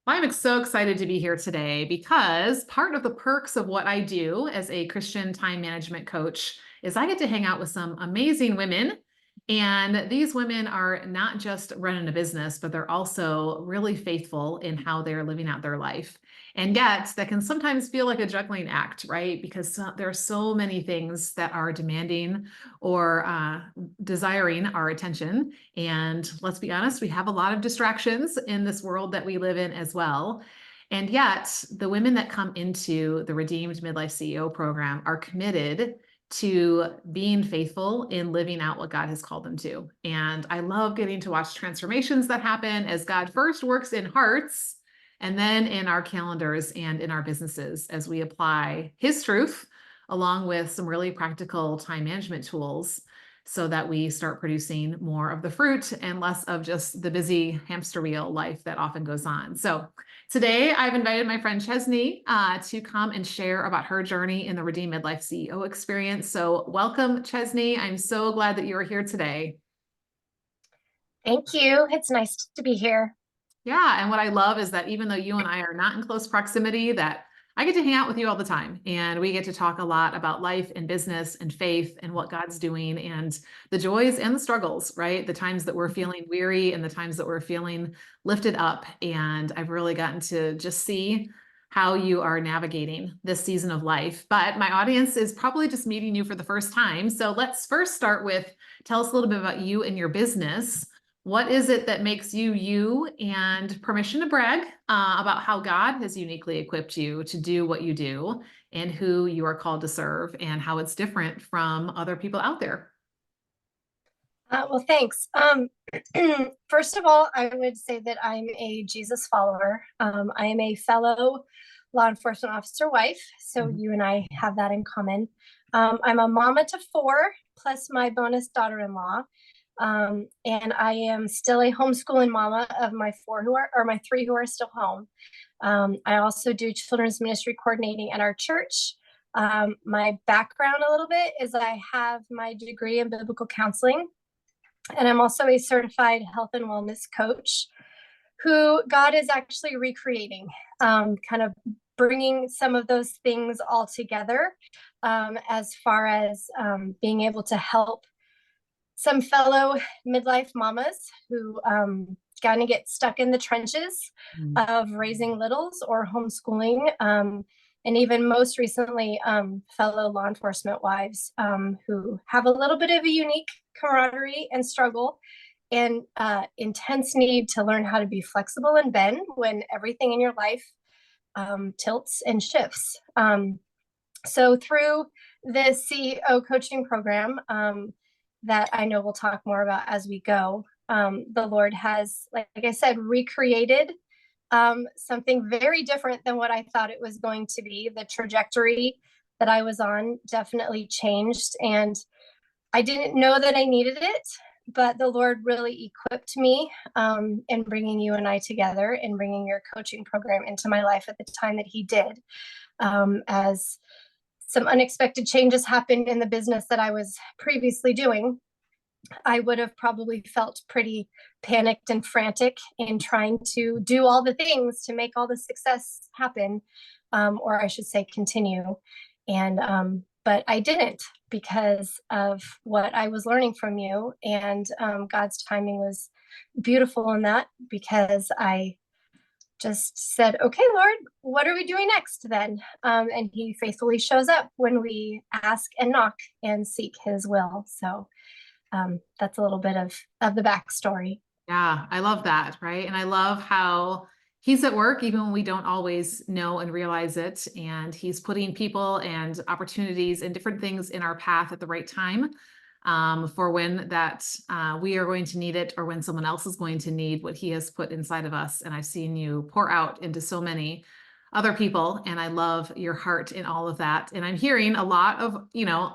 I'm so excited to be here today because part of the perks of what I do as a Christian time management coach is I get to hang out with some amazing women. And these women are not just running a business, but they're also really faithful in how they're living out their life. And yet, that can sometimes feel like a juggling act, right? Because there are so many things that are demanding or desiring our attention. And let's be honest, we have a lot of distractions in this world that we live in as well. And yet, the women that come into the Redeemed Midlife CEO program are committed to being faithful in living out what God has called them to. And I love getting to watch transformations that happen as God first works in hearts and then in our calendars and in our businesses as we apply His truth along with some really practical time management tools so that we start producing more of the fruit and less of just the busy hamster wheel life that often goes on. So today I've invited my friend Chesney to come and share about her journey in the Redeem Midlife CEO experience. So welcome, Chesney. I'm so glad that you are here today. Thank you. It's nice to be here. Yeah, and what I love is that even though you and I are not in close proximity, that I get to hang out with you all the time and we get to talk a lot about life and business and faith and what God's doing and the joys and the struggles, right? The times that we're feeling weary and the times that we're feeling lifted up. And I've really gotten to just see how you are navigating this season of life. But my audience is probably just meeting you for the first time. So let's first start with tell us a little bit about you and your business. What is it that makes you you, and permission to brag about how God has uniquely equipped you to do what you do and who you are called to serve and how it's different from other people out there? Well, thanks. First of all, I would say that I'm a Jesus follower. I am a fellow law enforcement officer wife, so Mhm. you and I have that in common. I'm a mama to four, plus my bonus daughter-in-law. And I am still a homeschooling mama of my my three who are still home. I also do children's ministry coordinating at our church. My background a little bit is that I have my degree in biblical counseling, and I'm also a certified health and wellness coach who God is actually recreating, kind of bringing some of those things all together as far as being able to help some fellow midlife mamas who kind of get stuck in the trenches Mm. of raising littles or homeschooling. And even most recently, fellow law enforcement wives who have a little bit of a unique camaraderie and struggle and intense need to learn how to be flexible and bend when everything in your life tilts and shifts. So through the C.E.O coaching program, that I know we'll talk more about as we go. The Lord has, like I said, recreated something very different than what I thought it was going to be. The trajectory that I was on definitely changed, and I didn't know that I needed it, but the Lord really equipped me in bringing you and I together and bringing your coaching program into my life at the time that He did. As some unexpected changes happened in the business that I was previously doing, I would have probably felt pretty panicked and frantic in trying to do all the things to make all the success happen, or I should say continue. And but I didn't, because of what I was learning from you, and God's timing was beautiful in that, because I just said, okay, Lord, what are we doing next then? And He faithfully shows up when we ask and knock and seek His will. So that's a little bit of the backstory. Yeah, I love that, right? And I love how he's at work even when we don't always know and realize it. And he's putting people and opportunities and different things in our path at the right time for when that we are going to need it or when someone else is going to need what he has put inside of us. And I've seen you pour out into so many other people, and I love your heart in all of that. And I'm hearing a lot of,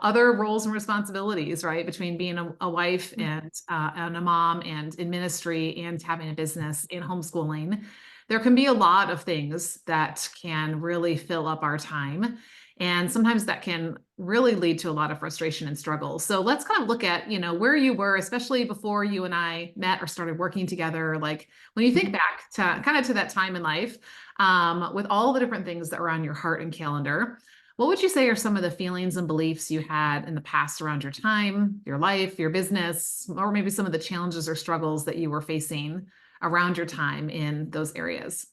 other roles and responsibilities, right? Between being a wife and a mom and in ministry and having a business and homeschooling. There can be a lot of things that can really fill up our time. And sometimes that can really lead to a lot of frustration and struggle. So let's kind of look at, where you were, especially before you and I met or started working together. Like when you think back to kind of to that time in life, with all the different things that were on your heart and calendar, what would you say are some of the feelings and beliefs you had in the past around your time, your life, your business, or maybe some of the challenges or struggles that you were facing around your time in those areas?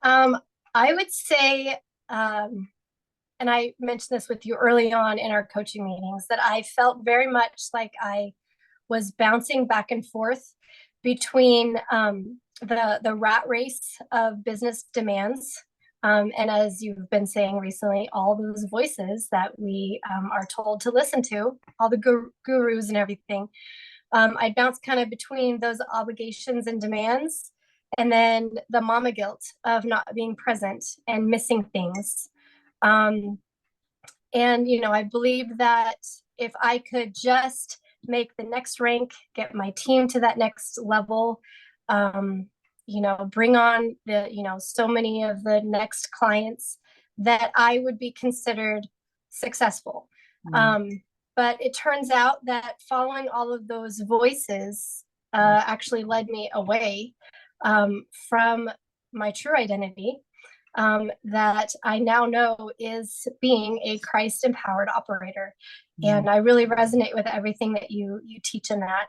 Um, I would say, and I mentioned this with you early on in our coaching meetings, that I felt very much like I was bouncing back and forth between the rat race of business demands. And as you've been saying recently, all those voices that we are told to listen to, all the gurus and everything. I bounced kind of between those obligations and demands, and then the mama guilt of not being present and missing things. Um, and, I believe that if I could just make the next rank, get my team to that next level, bring on so many of the next clients, that I would be considered successful. But it turns out that following all of those voices actually led me away from my true identity, that I now know is being a Christ empowered operator. And I really resonate with everything that you teach in that,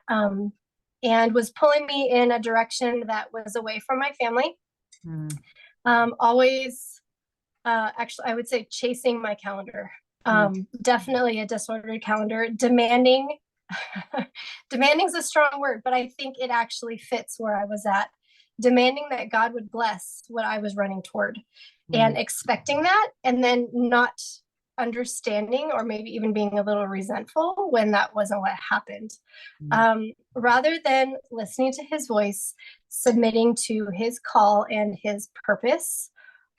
and was pulling me in a direction that was away from my family. Always, actually, I would say chasing my calendar. Definitely a disordered calendar, demanding. Demanding is a strong word, but I think it actually fits where I was at. Demanding that God would bless what I was running toward, and expecting that, and then not understanding, or maybe even being a little resentful when that wasn't what happened. Rather than listening to his voice, submitting to his call and his purpose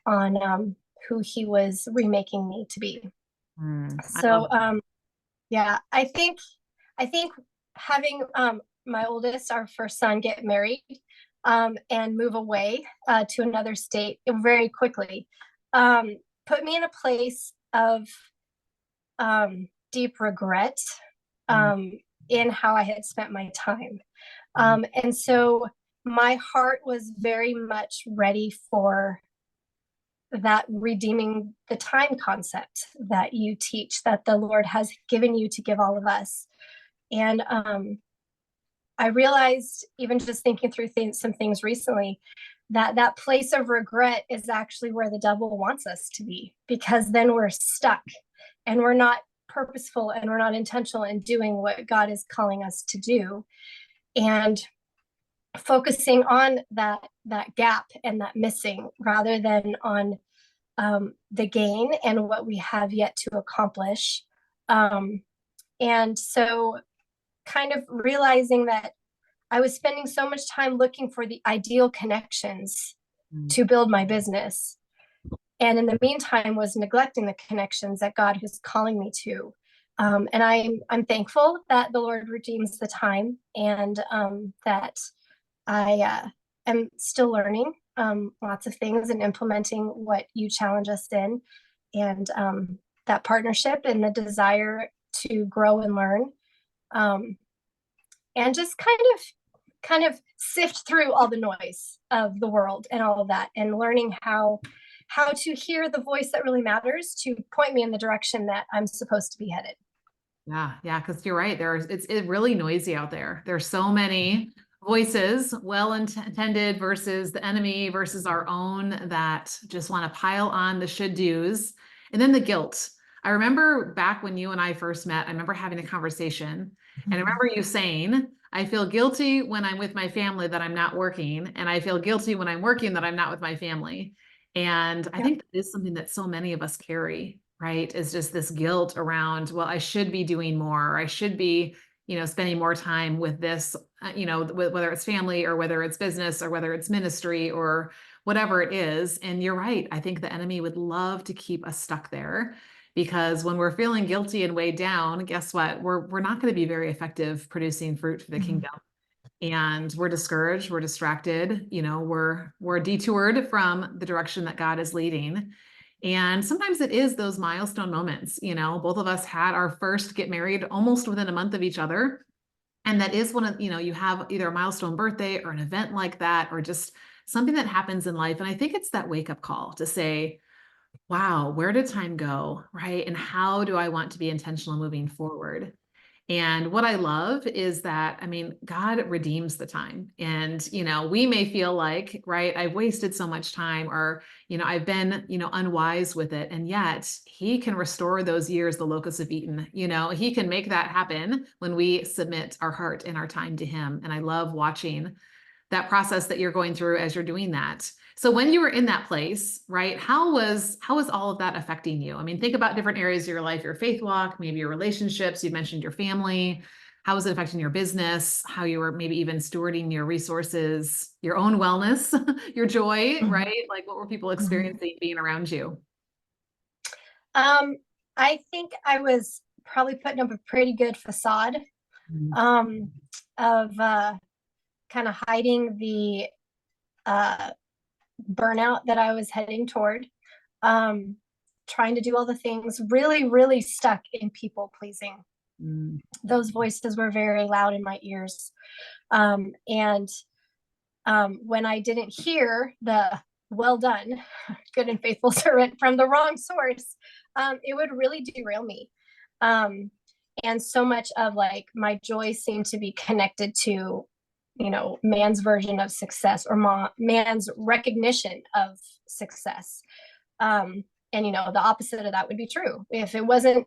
on who he was remaking me to be. So yeah, I think having my oldest, our first son, get married and move away to another state very quickly put me in a place of deep regret in how I had spent my time. And so my heart was very much ready for that redeeming the time concept that you teach, that the Lord has given you to give all of us. And I realized, even just thinking through some things recently, that place of regret is actually where the devil wants us to be, because then we're stuck and we're not purposeful and we're not intentional in doing what God is calling us to do. And focusing on that gap and that missing, rather than on the gain and what we have yet to accomplish. And so kind of realizing that I was spending so much time looking for the ideal connections to build my business, and in the meantime was neglecting the connections that God was calling me to. And I'm thankful that the Lord redeems the time, and that I am still learning lots of things and implementing what you challenge us in, and that partnership and the desire to grow and learn, and just kind of sift through all the noise of the world and all of that, and learning how to hear the voice that really matters to point me in the direction that I'm supposed to be headed. Yeah, because you're right. It's really noisy out there. There's so many voices, well intended versus the enemy versus our own, that just want to pile on the should do's. And then the guilt. I remember back when you and I first met, I remember having a conversation, and I remember you saying, I feel guilty when I'm with my family that I'm not working, and I feel guilty when I'm working that I'm not with my family. And I think that is something that so many of us carry, right? Is just this guilt around, well, I should be doing more, or I should be, spending more time with this, whether it's family or whether it's business or whether it's ministry or whatever it is. And you're right. I think the enemy would love to keep us stuck there, because when we're feeling guilty and weighed down, guess what? We're not going to be very effective producing fruit for the kingdom. And we're discouraged, we're distracted, we're detoured from the direction that God is leading. And sometimes it is those milestone moments. Both of us had our first get married almost within a month of each other. And that is one of, you have either a milestone birthday or an event like that, or just something that happens in life. And I think it's that wake up call to say, wow, where did time go? Right. And how do I want to be intentional moving forward? And what I love is that, I mean, God redeems the time. And, we may feel like, right, I've wasted so much time, or, I've been, unwise with it. And yet he can restore those years the locusts have eaten. He can make that happen when we submit our heart and our time to him. And I love watching that process that you're going through as you're doing that. So when you were in that place, right, how was all of that affecting you? I mean, think about different areas of your life, your faith walk, maybe your relationships. You mentioned your family. How was it affecting your business? How you were maybe even stewarding your resources, your own wellness, your joy, right? Like, what were people experiencing being around you? I think I was probably putting up a pretty good facade um, of kind of hiding the burnout that I was heading toward, trying to do all the things, really, really stuck in people pleasing. Those voices were very loud in my ears. And when I didn't hear the well done, good and faithful servant from the wrong source, it would really derail me. And so much of like my joy seemed to be connected to, man's version of success, or man's recognition of success. And the opposite of that would be true. If I wasn't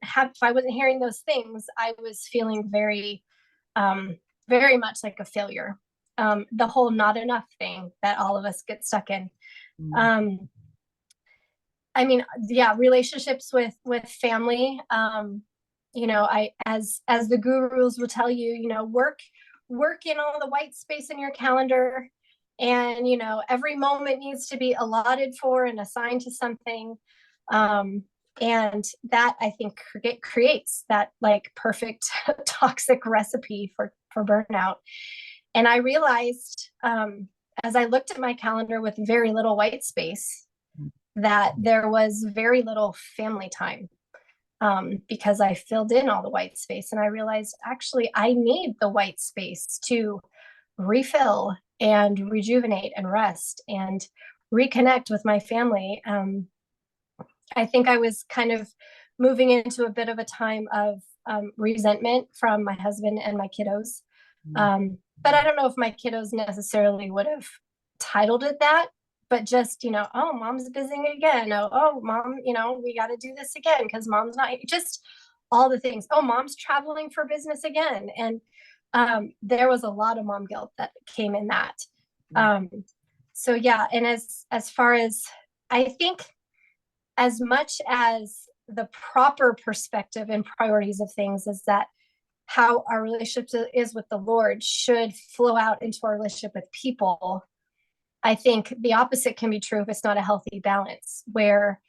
hearing those things, I was feeling very, very much like a failure. The whole not enough thing that all of us get stuck in. I mean, yeah, relationships with family. I as the gurus will tell you, work in all the white space in your calendar, and every moment needs to be allotted for and assigned to something. And that, I think, creates that like perfect toxic recipe for burnout. And I realized, as I looked at my calendar with very little white space, that there was very little family time, because I filled in all the white space. And I realized, actually, I need the white space to refill and rejuvenate and rest and reconnect with my family. I think I was kind of moving into a bit of a time of resentment from my husband and my kiddos. But I don't know if my kiddos necessarily would have titled it that, but just, oh, mom's busy again. Oh, mom, we got to do this again because mom's not, just all the things. Oh, mom's traveling for business again. And there was a lot of mom guilt that came in that. So yeah. And as far as, I think, as much as the proper perspective and priorities of things is that how our relationship is with the Lord should flow out into our relationship with people, I think the opposite can be true if it's not a healthy balance, where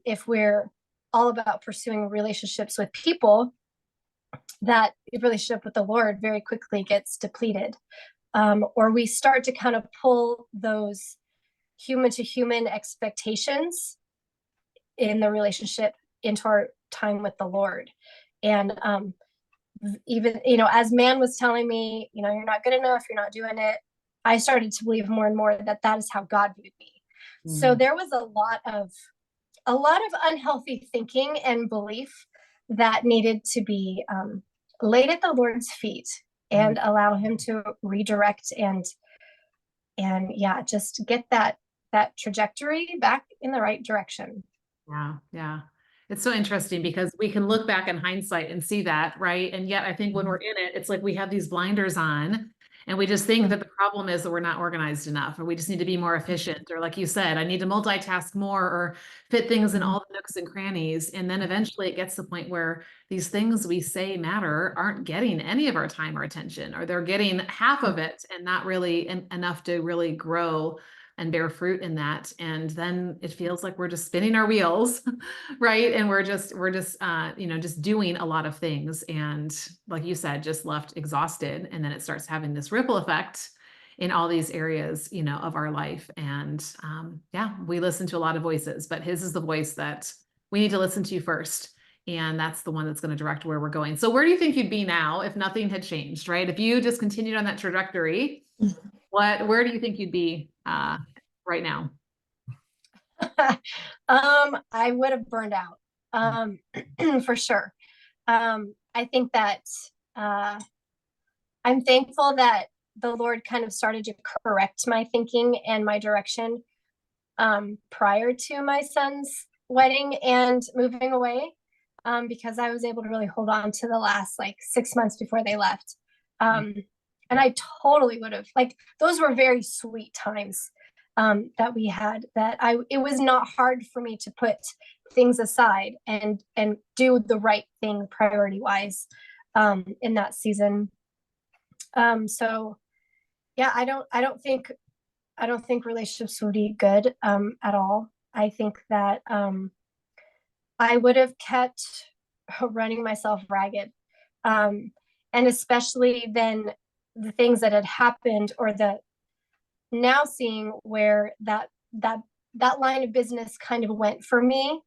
if we're all about pursuing relationships with people, that relationship with the Lord very quickly gets depleted. Or we start to kind of pull those human to human expectations in the relationship into our time with the Lord. And even, as man was telling me, you're not good enough, you're not doing it, I started to believe more and more that is how God viewed me. So there was a lot of unhealthy thinking and belief that needed to be laid at the Lord's feet and allow him to redirect and yeah, just get that trajectory back in the right direction. Yeah. Yeah. It's so interesting because we can look back in hindsight and see that, right? And yet I think when we're in it, it's like we have these blinders on and we just think that the problem is that we're not organized enough, or we just need to be more efficient. Or like you said, I need to multitask more or fit things in all the nooks and crannies. And then eventually it gets to the point where these things we say matter aren't getting any of our time or attention, or they're getting half of it and not really enough to really grow and bear fruit in that. And then it feels like we're just spinning our wheels, right? And we're just just doing a lot of things. And like you said, just left exhausted. And then it starts having this ripple effect in all these areas, of our life. And yeah, we listen to a lot of voices, but his is the voice that we need to listen to first. And that's the one that's going to direct where we're going. So where do you think you'd be now if nothing had changed, right? If you just continued on that trajectory, where do you think you'd be right now? I would have burned out, for sure. I think that I'm thankful that the Lord kind of started to correct my thinking and my direction prior to my son's wedding and moving away, because I was able to really hold on to the last like 6 months before they left. And I totally would have, like, those were very sweet times that we had, that it was not hard for me to put things aside and do the right thing priority wise in that season. So yeah, I don't think relationships would be good at all. I think that I would have kept running myself ragged, and especially then the things that had happened, or the now seeing where that line of business kind of went for me,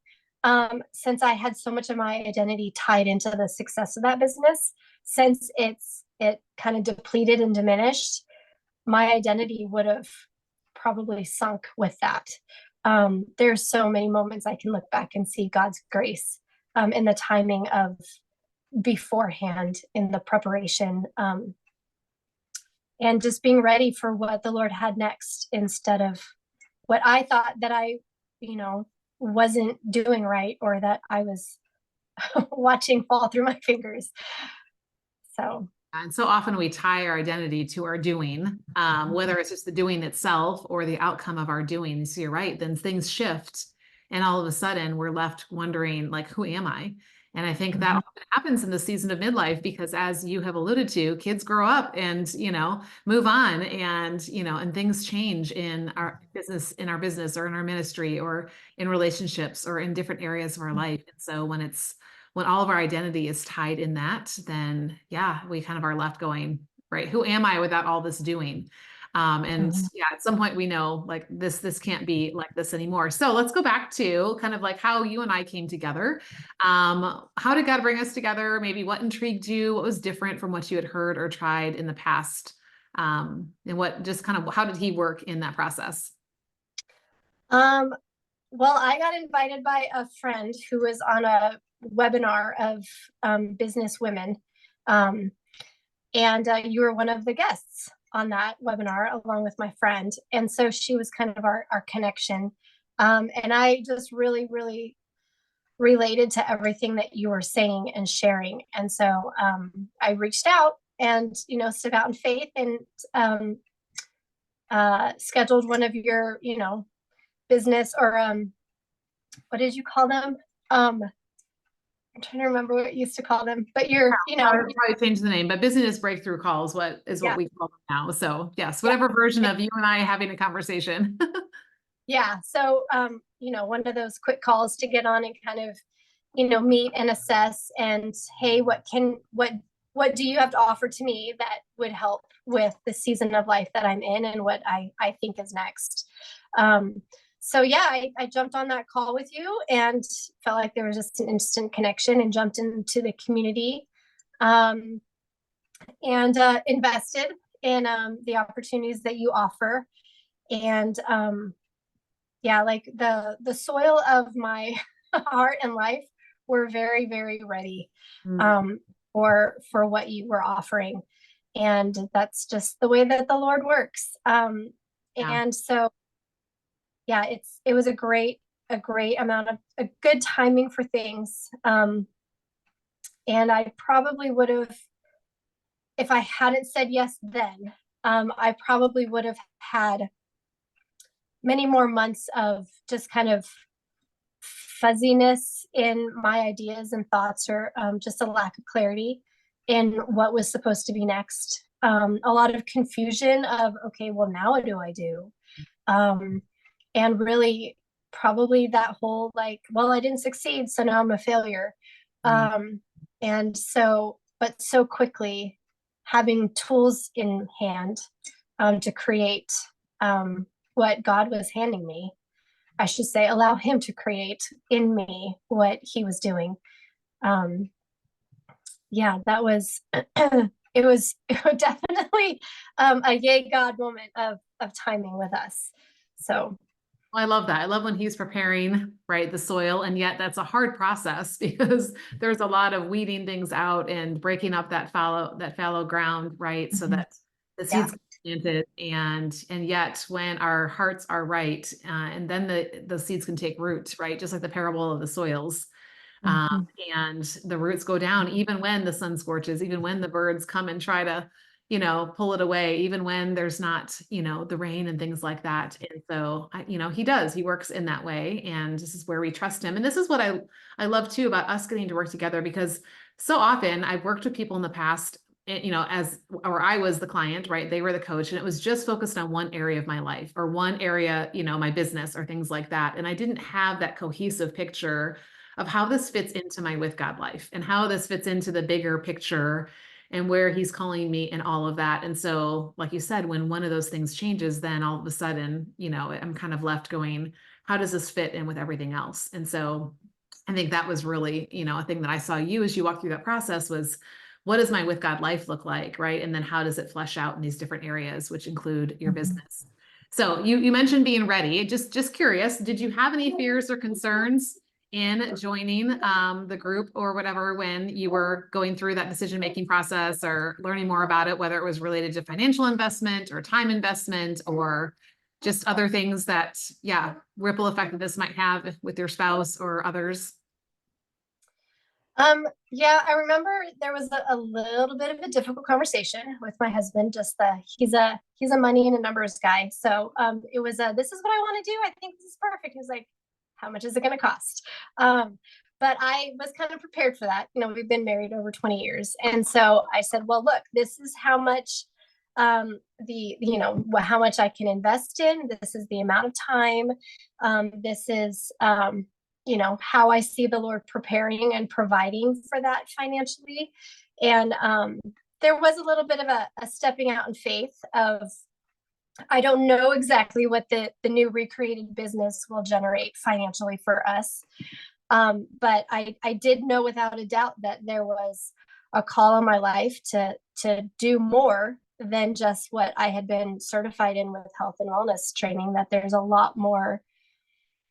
since I had so much of my identity tied into the success of that business. Since it kind of depleted and diminished, my identity would have probably sunk with that. There's so many moments I can look back and see God's grace in the timing of beforehand, in the preparation, and just being ready for what the Lord had next, instead of what I thought that I, wasn't doing right, or that I was watching fall through my fingers. So And so often we tie our identity to our doing, whether it's just the doing itself or the outcome of our doing. So you're right, then things shift. And all of a sudden we're left wondering, like, who am I? And I think that often happens in the season of midlife, because as you have alluded to, kids grow up and, move on, and, and things change in our business or in our ministry or in relationships or in different areas of our life. And so when all of our identity is tied in that, then yeah, we kind of are left going, right, who am I without all this doing? And yeah, at some point we know, like, this can't be like this anymore. So let's go back to kind of like how you and I came together. How did God bring us together? Maybe what intrigued you? What was different from what you had heard or tried in the past? And what just kind of, how did he work in that process? Well, I got invited by a friend who was on a webinar of business women. And you were one of the guests on that webinar, along with my friend. And so she was kind of our connection. And I just really, really related to everything that you were saying and sharing. And so I reached out and, stepped out in faith, and scheduled one of your, business, or what did you call them? I'm trying to remember what you used to call them, but probably change the name, but business breakthrough calls, what we call them now. So yes, whatever version of you and I having a conversation. Yeah. So, one of those quick calls to get on and kind of, meet and assess, and, hey, what do you have to offer to me that would help with the season of life that I'm in, and what I think is next. So yeah, I jumped on that call with you and felt like there was just an instant connection, and jumped into the community, and invested in the opportunities that you offer. And yeah, like the soil of my heart and life were very, very ready for what you were offering. And that's just the way that the Lord works. And so yeah, it was a great amount of a good timing for things. And I probably would have, if I hadn't said yes then, I probably would have had many more months of just kind of fuzziness in my ideas and thoughts, or just a lack of clarity in what was supposed to be next. A lot of confusion of, okay, well, now what do I do? And really probably that whole, like, well, I didn't succeed, so now I'm a failure. And so, but so quickly having tools in hand to create what God was handing me. I should say, allow him to create in me what he was doing. Um, yeah, that was, it was definitely a yay God moment of timing with us. So I love that. I love when he's preparing, right, the soil, and yet that's a hard process because there's a lot of weeding things out and breaking up that fallow ground, right, so that the yeah. seeds get planted, and yet when our hearts are right, and then the seeds can take root, right, just like the parable of the soils. Um, Mhm. and the roots go down even when the sun scorches, even when the birds come and try to, pull it away, even when there's not, the rain and things like that. And so, he works in that way. And this is where we trust him. And this is what I love too about us getting to work together, because so often I've worked with people in the past, or I was the client, right? They were the coach, and it was just focused on one area of my life or one area, my business or things like that. And I didn't have that cohesive picture of how this fits into my with God life and how this fits into the bigger picture and where he's calling me and all of that. And so, like you said, when one of those things changes, then all of a sudden, I'm kind of left going, how does this fit in with everything else? And so I think that was really, a thing that I saw you as you walk through that process was, what does my with God life look like? Right. And then how does it flesh out in these different areas, which include your business? So you mentioned being ready. Just curious, did you have any fears or concerns in joining the group or whatever when you were going through that decision-making process or learning more about it, whether it was related to financial investment or time investment or just other things that, ripple effect that this might have with your spouse or others? Yeah, I remember there was a little bit of a difficult conversation with my husband. Just he's a money and a numbers guy. So it was this is what I want to do. I think this is perfect. He was like, how much is it going to cost? But I was kind of prepared for that. We've been married over 20 years. And so I said, well, look, this is how much how much I can invest in. This is the amount of time. This is how I see the Lord preparing and providing for that financially. And there was a little bit of a stepping out in faith of, I don't know exactly what the new recreated business will generate financially for us. But I did know without a doubt that there was a call on my life to do more than just what I had been certified in with health and wellness training, that there's a lot more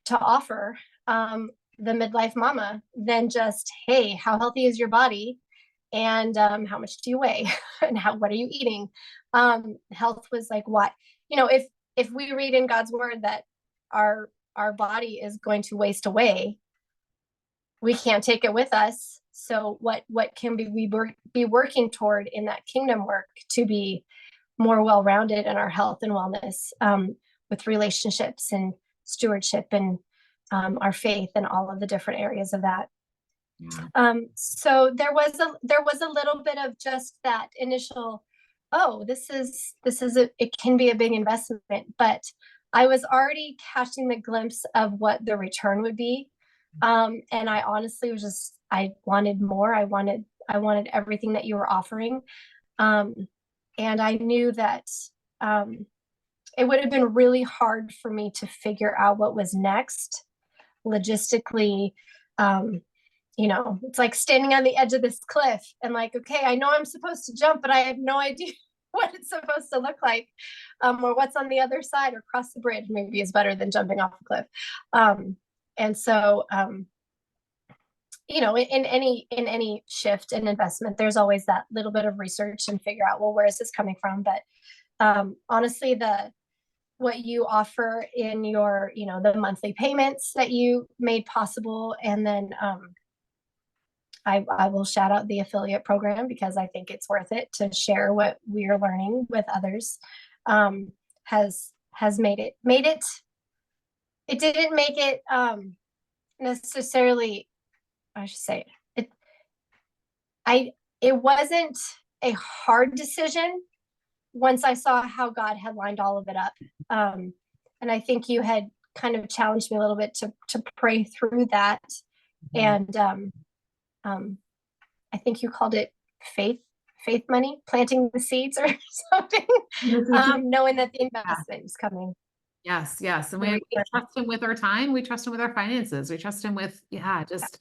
to offer the midlife mama than just, hey, how healthy is your body? And how much do you weigh? And what are you eating? Health was like, what, if we read in God's word that our body is going to waste away, we can't take it with us. So what can we be working toward in that kingdom work to be more well-rounded in our health and wellness, with relationships and stewardship and our faith and all of the different areas of that. So there was a little bit of just that initial, oh, it can be a big investment, but I was already catching the glimpse of what the return would be. And I honestly was I wanted more. I wanted everything that you were offering. And I knew that it would have been really hard for me to figure out what was next logistically. It's like standing on the edge of this cliff and like, okay, I know I'm supposed to jump, but I have no idea what it's supposed to look like, or what's on the other side, or cross the bridge maybe is better than jumping off a cliff. And so, in any shift and investment, there's always that little bit of research and figure out, well, where is this coming from? But honestly, what you offer in your, the monthly payments that you made possible, and then I will shout out the affiliate program because I think it's worth it to share what we are learning with others. Has made it. It didn't make it necessarily. I should say it. It wasn't a hard decision once I saw how God had lined all of it up. And I think you had kind of challenged me a little bit to pray through that. And I think you called it faith money, planting the seeds or something, knowing that the investment is coming. Yes, yes. And The we return. trust him with our time. We trust him with our finances. We trust him with, just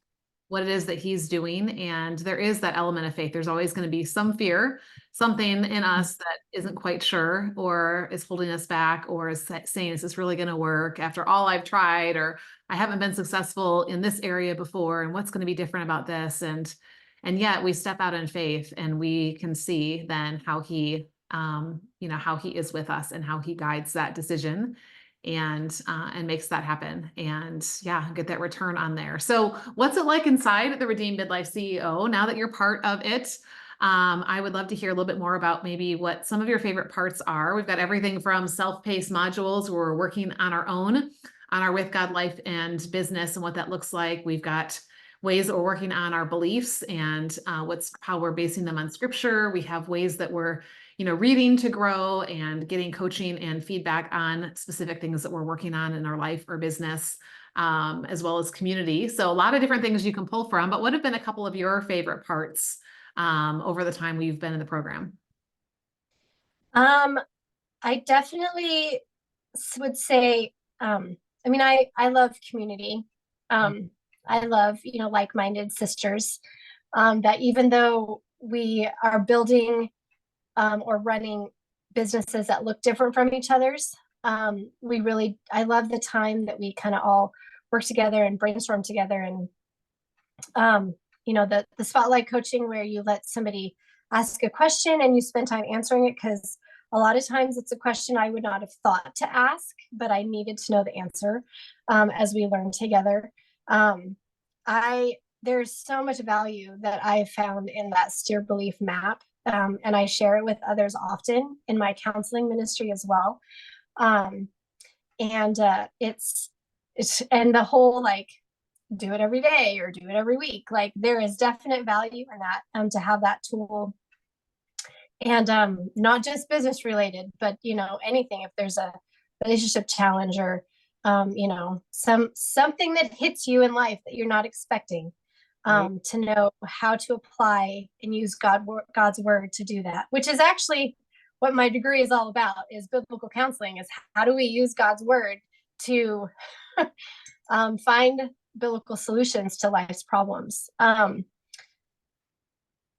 what it is that he's doing. And there is that element of faith. There's always going to be some fear, something in us that isn't quite sure or is holding us back or is saying, is this really going to work after all I've tried, or I haven't been successful in this area before, and what's going to be different about this? And yet we step out in faith and we can see then how he, how he is with us and how he guides that decision and makes that happen, and get that return on there. So what's it like inside the Redeemed Midlife CEO now that you're part of it? I would love to hear a little bit more about maybe what some of your favorite parts are. We've got everything from self-paced modules where we're working on our own, on our With God life and business and what that looks like. We've got ways that we're working on our beliefs and how we're basing them on scripture. We have ways that we're reading to grow and getting coaching and feedback on specific things that we're working on in our life or business, as well as community. So a lot of different things you can pull from, but what have been a couple of your favorite parts over the time we've been in the program? I definitely would say, I love community. I love, like-minded sisters, that even though we are building or running businesses that look different from each other's, I love the time that we kind of all work together and brainstorm together. And the spotlight coaching where you let somebody ask a question and you spend time answering it, because a lot of times it's a question I would not have thought to ask, but I needed to know the answer as we learn together. There's so much value that I found in that steer belief map, and I share it with others often in my counseling ministry as well. It's and the whole do it every day or do it every week. There is definite value in that, to have that tool. And not just business related, but anything. If there's a relationship challenge or something that hits you in life that you're not expecting, to know how to apply and use God's word to do that, which is actually what my degree is all about, is biblical counseling, is how do we use God's word to find biblical solutions to life's problems.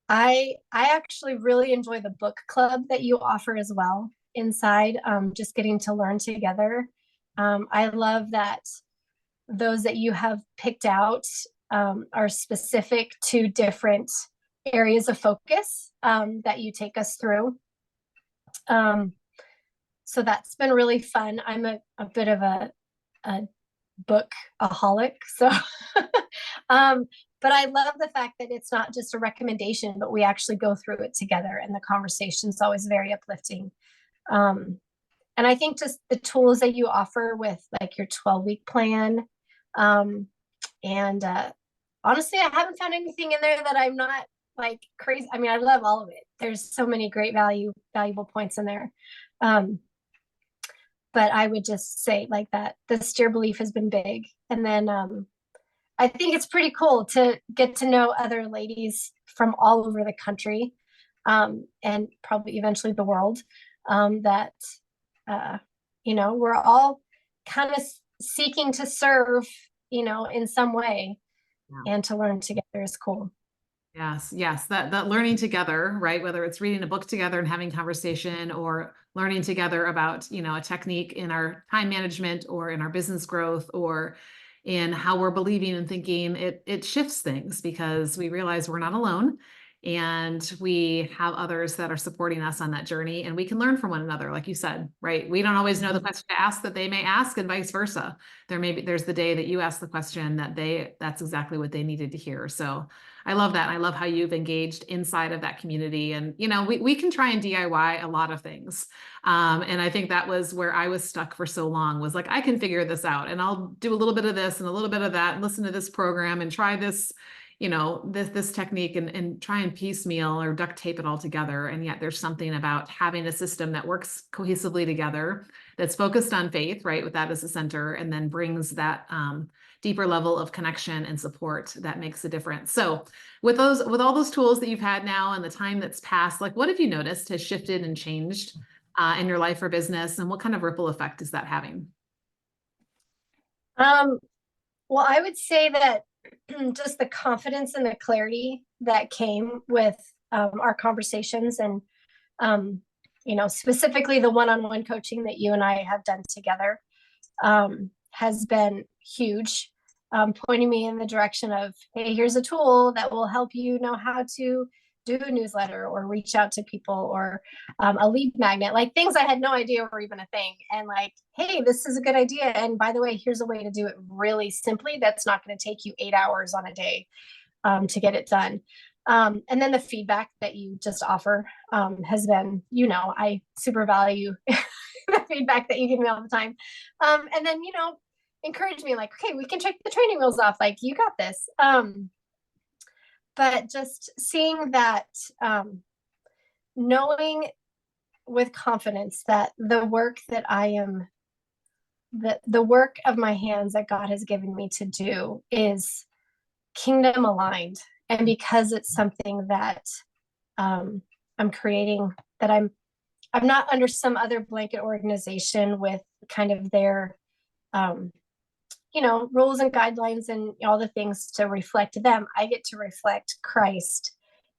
I actually really enjoy the book club that you offer as well inside, just getting to learn together. I love that those that you have picked out are specific to different areas of focus that you take us through. So that's been really fun. I'm a bit of a bookaholic, so but I love the fact that it's not just a recommendation, but we actually go through it together, and the conversation is always very uplifting. And I think just the tools that you offer with your 12-week plan, and honestly, I haven't found anything in there that I'm not crazy. I love all of it. There's so many great valuable points in there. But I would just say that the steer belief has been big. And then I think it's pretty cool to get to know other ladies from all over the country, and probably eventually the world, that, we're all kind of seeking to serve, in some way, and to learn together is cool. Yes. That learning together, right? Whether it's reading a book together and having conversation, or learning together about, a technique in our time management or in our business growth or in how we're believing and thinking, it shifts things because we realize we're not alone and we have others that are supporting us on that journey, and we can learn from one another. Like you said, right? We don't always know the question to ask that they may ask, and vice versa. There's the day that you ask the question that's exactly what they needed to hear. So I love that. I love how you've engaged inside of that community. And, we can try and DIY a lot of things. And I think that was where I was stuck for so long, was I can figure this out, and I'll do a little bit of this and a little bit of that and listen to this program and try this, this technique and try and piecemeal or duct tape it all together. And yet there's something about having a system that works cohesively together that's focused on faith, right, with that as a center, and then brings that deeper level of connection and support that makes a difference. So with all those tools that you've had now and the time that's passed, like what have you noticed has shifted and changed in your life or business, and what kind of ripple effect is that having? Well, I would say that just the confidence and the clarity that came with our conversations and, specifically the one-on-one coaching that you and I have done together has been huge, pointing me in the direction of, hey, here's a tool that will help you know how to do a newsletter or reach out to people or a lead magnet, like things I had no idea were even a thing. And like, hey, this is a good idea. And by the way, here's a way to do it really simply. That's not going to take you 8 hours on a day to get it done. And then the feedback that you just offer has been, I super value the feedback that you give me all the time. And then, encourage me like, okay, we can check the training wheels off. Like, you got this. But just seeing that, knowing with confidence that the work that the work of my hands that God has given me to do is kingdom aligned. And because it's something that I'm creating, that I'm not under some other blanket organization with kind of their rules and guidelines and all the things to reflect them. I get to reflect Christ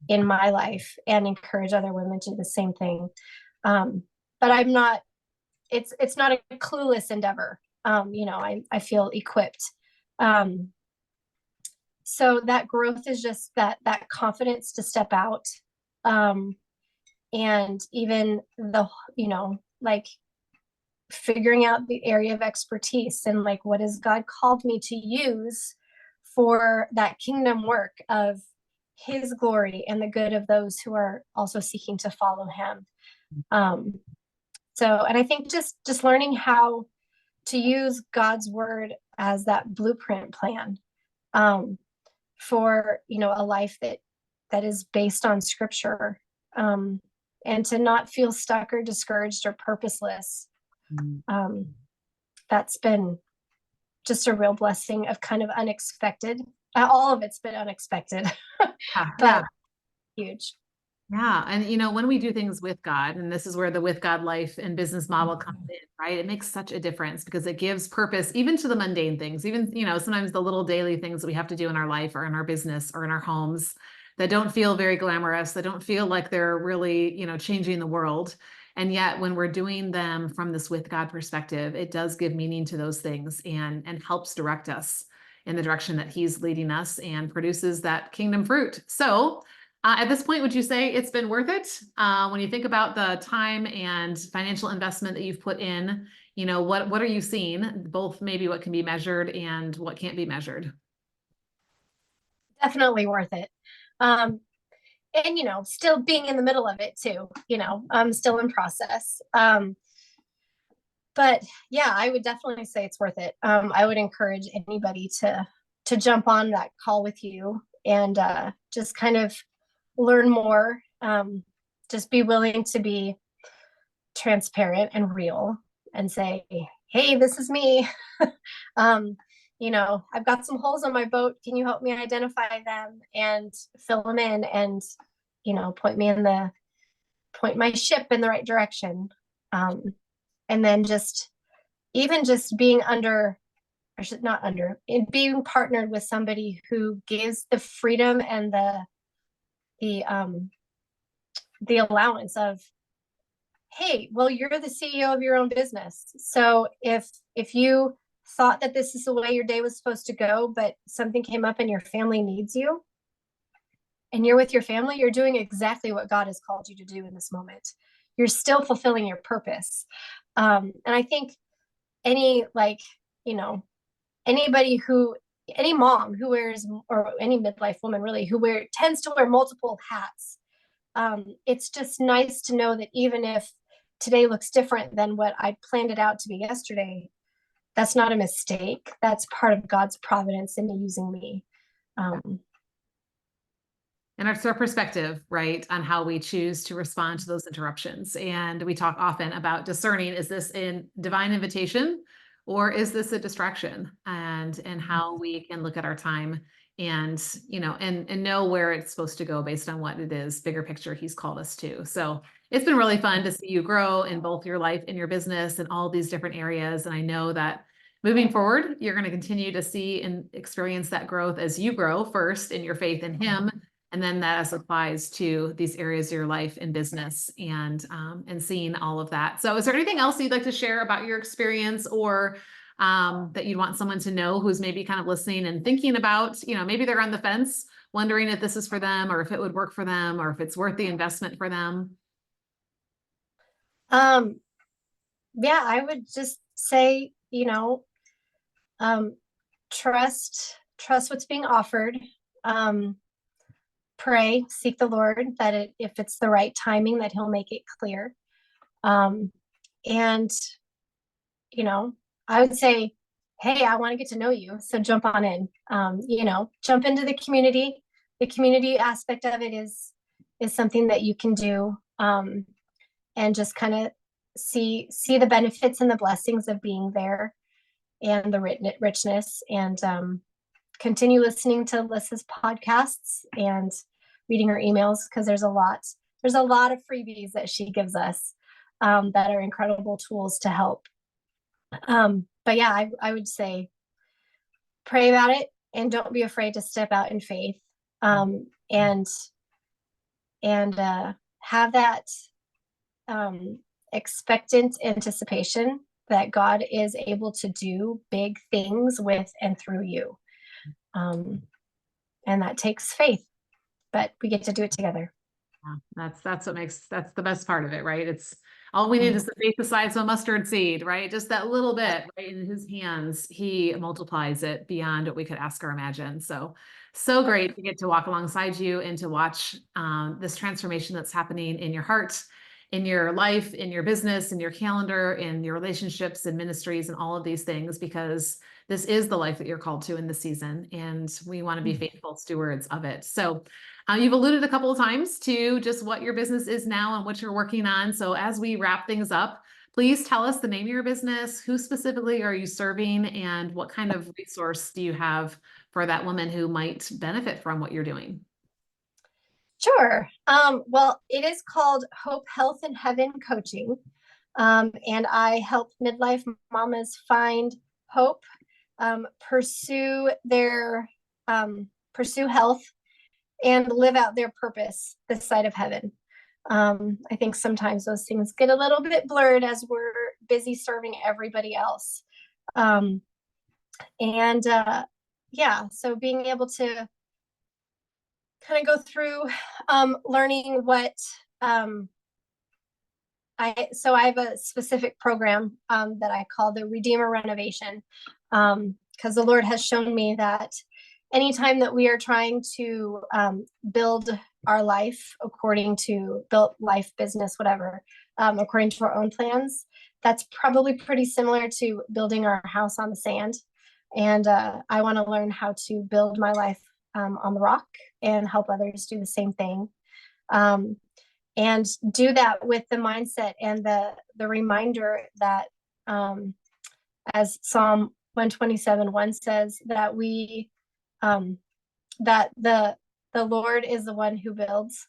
in my life and encourage other women to do the same thing. But I'm not, it's not a clueless endeavor. I feel equipped. So that growth is just that confidence to step out. And even like figuring out the area of expertise and like, what has God called me to use for that kingdom work of his glory and the good of those who are also seeking to follow him. And I think just learning how to use God's word as that blueprint plan for, a life that is based on scripture, and to not feel stuck or discouraged or purposeless. That's been just a real blessing of kind of unexpected. All of it's been unexpected, but huge. Yeah. And, when we do things with God, and this is where the with God life and business model comes in, right? It makes such a difference because it gives purpose even to the mundane things, even, sometimes the little daily things that we have to do in our life or in our business or in our homes that don't feel very glamorous, that don't feel like they're really, changing the world. And yet when we're doing them from this with God perspective, it does give meaning to those things and helps direct us in the direction that he's leading us and produces that kingdom fruit. So at this point, would you say it's been worth it? When you think about the time and financial investment that you've put in, what are you seeing? Both maybe what can be measured and what can't be measured. Definitely worth it. And, still being in the middle of it too, I'm still in process. But yeah, I would definitely say it's worth it. I would encourage anybody to jump on that call with you and just kind of learn more. Just be willing to be transparent and real and say, hey, this is me. I've got some holes on my boat. Can you help me identify them and fill them in and, point my ship in the right direction. And then just being being partnered with somebody who gives the freedom and the allowance of, hey, well, you're the CEO of your own business. So if you thought that this is the way your day was supposed to go, but something came up and your family needs you and you're with your family, you're doing exactly what God has called you to do in this moment. You're still fulfilling your purpose. And I think any mom who wears, or any midlife woman really, who tends to wear multiple hats. It's just nice to know that even if today looks different than what I planned it out to be yesterday, that's not a mistake. That's part of God's providence in using me. And it's our perspective, right, on how we choose to respond to those interruptions. And we talk often about discerning, is this in divine invitation or is this a distraction? And how we can look at our time and, and know where it's supposed to go based on what it is, bigger picture he's called us to. So it's been really fun to see you grow in both your life and your business and all these different areas. And I know that moving forward, you're going to continue to see and experience that growth as you grow first in your faith in him. And then that as applies to these areas of your life and business and seeing all of that. So is there anything else you'd like to share about your experience or that you'd want someone to know who's maybe kind of listening and thinking about, maybe they're on the fence, wondering if this is for them or if it would work for them or if it's worth the investment for them? Yeah, I would just say, trust what's being offered. Pray, seek the Lord that if it's the right timing, that he'll make it clear. And, I would say, hey, I want to get to know you. So jump on in, jump into the community. The community aspect of it is something that you can do, and just kind of see the benefits and the blessings of being there and the richness, and continue listening to Lissa's podcasts and reading her emails, because there's a lot of freebies that she gives us, that are incredible tools to help. But yeah, I would say pray about it and don't be afraid to step out in faith, and have that expectant anticipation that God is able to do big things with and through you. And that takes faith, but we get to do it together. Yeah, that's the best part of it, right? It's all we need is the faith the size of a mustard seed, right? Just that little bit, right? In his hands, he multiplies it beyond what we could ask or imagine. So great to get to walk alongside you and to watch this transformation that's happening in your heart, in your life, in your business, in your calendar, in your relationships and ministries and all of these things, because this is the life that you're called to in the season. And we want to be faithful stewards of it. So you've alluded a couple of times to just what your business is now and what you're working on. So as we wrap things up, please tell us the name of your business, who specifically are you serving, and what kind of resource do you have for that woman who might benefit from what you're doing? Sure. Well, it is called Hope, Health, and Heaven Coaching. And I help midlife mamas find hope, pursue health, and live out their purpose this side of heaven. I think sometimes those things get a little bit blurred as we're busy serving everybody else. So being able to kind of go through learning what I have a specific program that I call the Redeemer Renovation, because the Lord has shown me that anytime that we are trying to build our life built life, business, whatever, according to our own plans, that's probably pretty similar to building our house on the sand. And I want to learn how to build my life on the rock and help others do the same thing. And do that with the mindset and the reminder that, as Psalm 127:1 says, that that the Lord is the one who builds,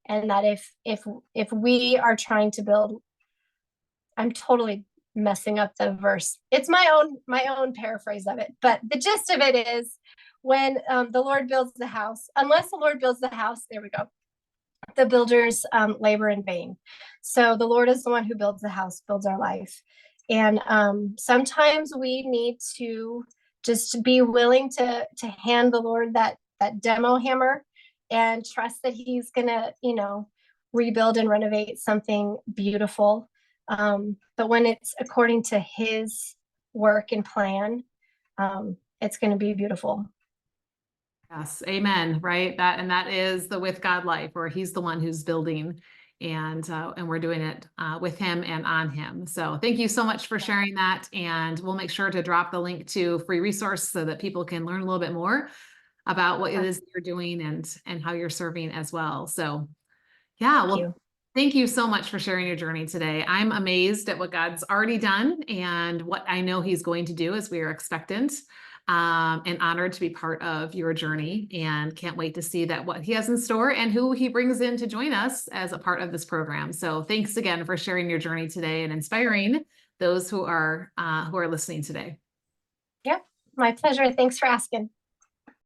and that if we are trying to build, I'm totally messing up the verse. It's my own paraphrase of it, but the gist of it is, when the Lord builds the house, unless the Lord builds the house, there we go, the builders labor in vain. So the Lord is the one who builds the house, builds our life. And sometimes we need to just be willing to hand the Lord that demo hammer and trust that he's gonna, rebuild and renovate something beautiful. But when it's according to his work and plan, it's going to be beautiful. Yes, amen. Right. That is the with God life, where he's the one who's building, and we're doing it with him and on him. So thank you so much for sharing that. And we'll make sure to drop the link to free resource so that people can learn a little bit more about what it is you're doing and how you're serving as well. So yeah, Thank well, you. thank you so much for sharing your journey today. I'm amazed at what God's already done and what I know He's going to do as we are expectant, and honored to be part of your journey, and can't wait to see that what He has in store and who He brings in to join us as a part of this program. So thanks again for sharing your journey today and inspiring those who are listening today. Yep, my pleasure. Thanks for asking.